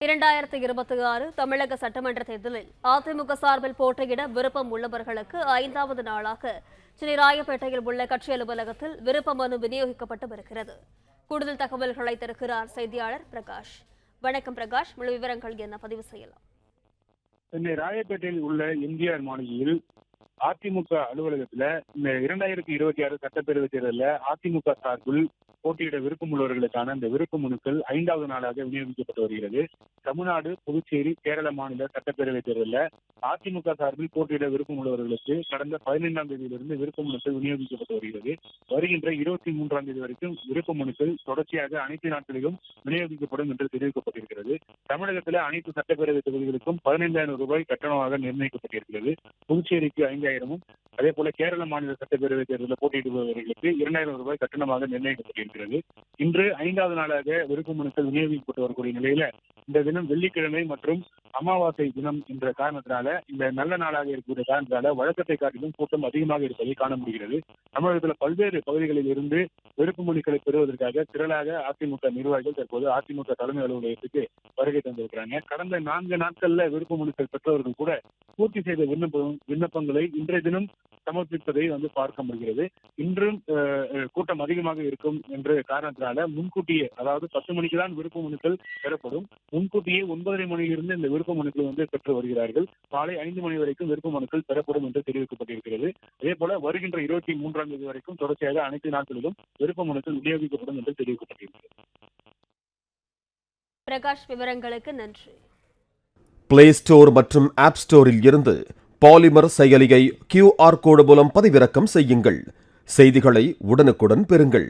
2026 தமிழக சட்டமன்ற தேர்தலில் அதிமுக சார்பில் போட்டியிட விருப்பம் உள்ளவர்களுக்கு 5வது நாளாக சென்னை ராயப்பேட்டையில் உள்ள கட்சி அலுவலகத்தில் விருப்ப மனு விநியோகிக்கப்பட்டு வருகிறது. கூடுதல் தகவல்களை தருகிறார் செய்தியாளர் பிரகாஷ். வணக்கம் பிரகாஷ், முழு விவரங்கள் என்ன பதிவு செய்யலாம்? சென்னை ராயப்பேட்டையில் உள்ள எம்ஜிஆர் மாளிகையில் அதிமுக அலுவலகத்துல இந்த 2026 சட்டப்பேரவைத் தேர்தலில் அதிமுக சார்பில் போட்டியிட விருப்பம் உள்ளவர்களுக்கான இந்த விருப்ப மனுக்கள் 5வது நாளாக விநியோகிக்கப்பட்டு வருகிறது. தமிழ்நாடு, புதுச்சேரி, கேரள மாநில சட்டப்பேரவைத் தேர்தலில் அதிமுக சார்பில் போட்டியிட விருப்பம் உள்ளவர்களுக்கு கடந்த 15ஆம் தேதியிலிருந்து விருப்ப மனுக்கள் விநியோகிக்கப்பட்டு வருகிறது. வருகின்ற 23ஆம் தேதி வரைக்கும் விருப்ப மனுக்கள் தொடர்ச்சியாக அனைத்து நாட்களிலும் விநியோகிக்கப்படும் என்று தெரிவிக்கப்பட்டிருக்கிறது. தமிழகத்தில் அனைத்து சட்டப்பேரவை தொகுதிகளுக்கும் 15,000 ரூபாய் கட்டணமாக நிர்ணயிக்கப்பட்டிருக்கிறது. புதுச்சேரிக்கு 5,000-ம், அதே போல கேரள மாநில சட்டப்பேரவை தேர்தலில் போட்டியிடுபவர்களுக்கு 2,000 ரூபாய் கட்டணமாக நிர்ணயிக்கப்பட்டிருக்கிறது. இன்று 5வது நாளாக விருப்ப மனுக்கள் விநியோகிக்கப்பட்டு வரக்கூடிய நிலையில இந்த தினம் வெள்ளிக்கிழமை மற்றும் அமாவாசை தினம் என்ற காரணத்தினால, இந்த நல்ல நாளாக இருக்கக்கூடிய காரணத்தினால வழக்கத்தை காட்டிலும் கூட்டம் அதிகமாக இருப்பதை காண முடிகிறது. தமிழகத்தில் பல்வேறு பகுதிகளில் இருந்து விருப்ப மனுக்களை பெறுவதற்காக திரளாக அதிமுக நிர்வாகிகள் தற்போது அதிமுக தலைமை அலுவலகத்துக்கு வருகை தந்திருக்கிறாங்க. கடந்த 4 நாட்கள்ல விருப்ப மனுக்கள் பெற்றவர்கள் கூட பூர்த்தி செய்த விண்ணப்பங்களை இன்றைய தினம் சமர்ப்பிப்பதை பார்க்க முடிகிறது. இன்றும் கூட்டம் அதிகமாக இருக்கும் என்ற காரணத்தினால முன்கூட்டியே, அதாவது 10 மணிக்கு தான் விருப்ப மனுக்கள் பெறப்படும். முன்கூட்டியே 9:30 மணியிலிருந்து இந்த விருப்ப மனுக்கள் பெற்று வருகிறார்கள். காலை 5 மணி வரைக்கும் விருப்ப மனுக்கள் பெறப்படும் என்று தெரிவிக்கப்பட்டிருக்கிறது. அதே போல வருகின்ற 23ஆம் தேதி வரைக்கும் தொடர்ச்சியாக அனைத்து நாட்களிலும் விருப்ப மனுக்கள் விநியோகிக்கப்படும் என்று தெரிவிக்கப்பட்டிருக்கிறது. பிரகாஷ், விவரங்களுக்கு நன்றி. பிளே ஸ்டோர் மற்றும் ஆப் ஸ்டோரில் இருந்து பாலிமர் செயலியை QR கோடு மூலம் பதிவிறக்கம் செய்யுங்கள். செய்திகளை உடனுக்குடன் பெறுங்கள்.